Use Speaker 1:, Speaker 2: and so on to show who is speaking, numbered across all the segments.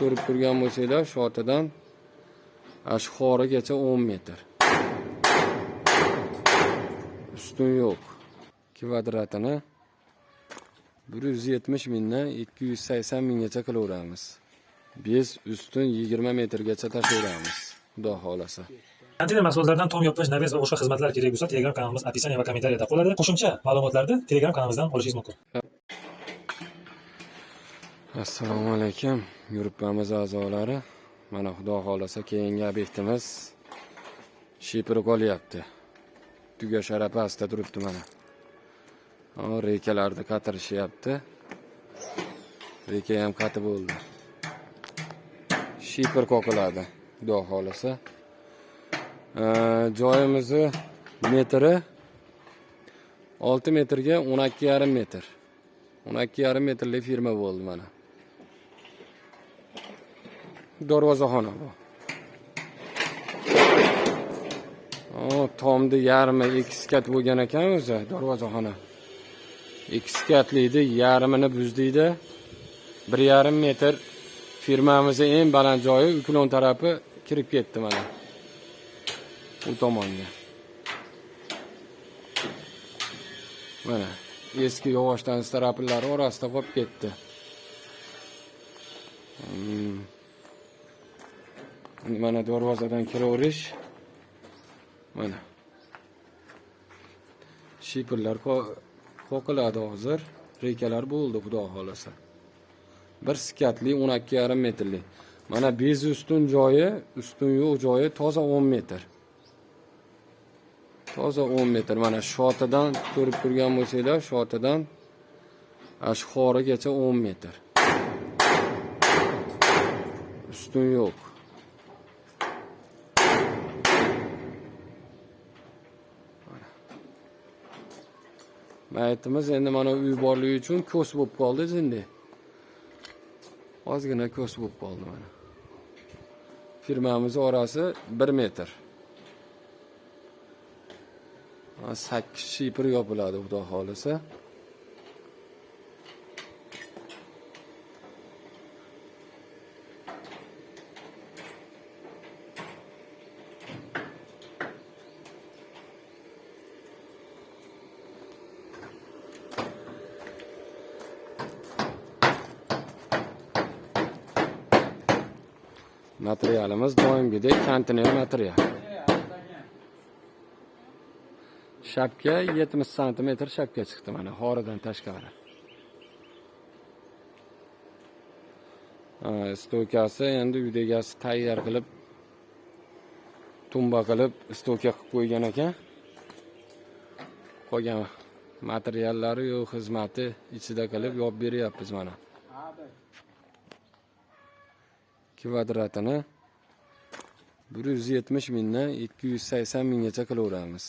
Speaker 1: ko'rib turgan bo'lsanglar, shotidan ashxorigacha 10 metr. Ustun yo'q. Kvadratini 170 mingdan 280 minggacha qilaveramiz. Biz ustun 20 metrgacha tashlaymiz, xudo xolasa.
Speaker 2: Konteyner mahsulotlaridan tom yopish, naves va boshqa xizmatlar kerak bo'lsa, Telegram kanalimiz opisiya va kommentariyada qoladi. Qo'shimcha ma'lumotlarni Telegram kanalimizdan olishingiz mumkin.
Speaker 1: Assalomu alaykum, yurtimiz a'zolari. Mana xudo xolasa keyingi obyektimiz shipir qolyapti. Tuga sharapi asta turibdi mana. Rekalarda qatirishyapti. Reka ham qatib bo'ldi. Shipir qoqiladi, xudo xolasa. Joyimizni metri 6 metrga 12,5 metr. 12,5 metrlik firma bo'ldi mana. Darvozaxona bu. Tomni yarmi x kat bo'lgan ekan o'zi darvozaxona. X katlikni yarmini buzdiydi. 1,5 metr firmamizning eng baland joyi uklon tarafi kirib ketdi mana. Bu tomonga. Mana eski yog'ochdan strapillari orasida qolib ketdi. Mana darvozadan kiraverish. Mana. Shipirlar qoqiladi hozir. Rekalar bo'ldi, xudo xolasa. Bir skatli 12,5 metrlik. Mana bez ustun yo'q joyi toza 10 metr. Toza 10 metr. Mana shotidan ko'rib turgan bo'lsanglar, shotidan ashxorigacha 10 metr. Ustun yo'q. Maytimiz endi mana uy borligi uchun ko's bo'lib qoldi endi. Ozgina ko's bo'lib qoldi mana. Firmamiz orasi 1 metr. 8 shipir yopiladi, xudo xolasa. Materialimiz doimgidek konteyner material. Shapka 70 cm shapka chiqdi mana horidan tashqari. Stoykasi endi uydagasi tayyor qilib tumba qilib stoyka qilib qo'ygan ekan. Qolgan materiallari yo'q, xizmati ichida qilib yopib beryapmiz mana. Kvadratini 170 mingdan 280 minggacha qilaveramiz.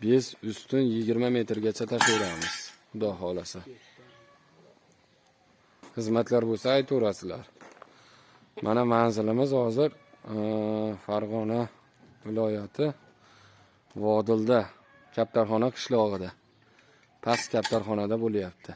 Speaker 1: Biz ustun 20 metrgacha tashlaymiz, xudo xolasa. Xizmatlar bo'lsa aytaverasizlar. Mana manzilimiz hozir Farg'ona viloyati Vodilda, Kaptarxona qishlog'ida. Past Kaptarxonada bo'lyapti.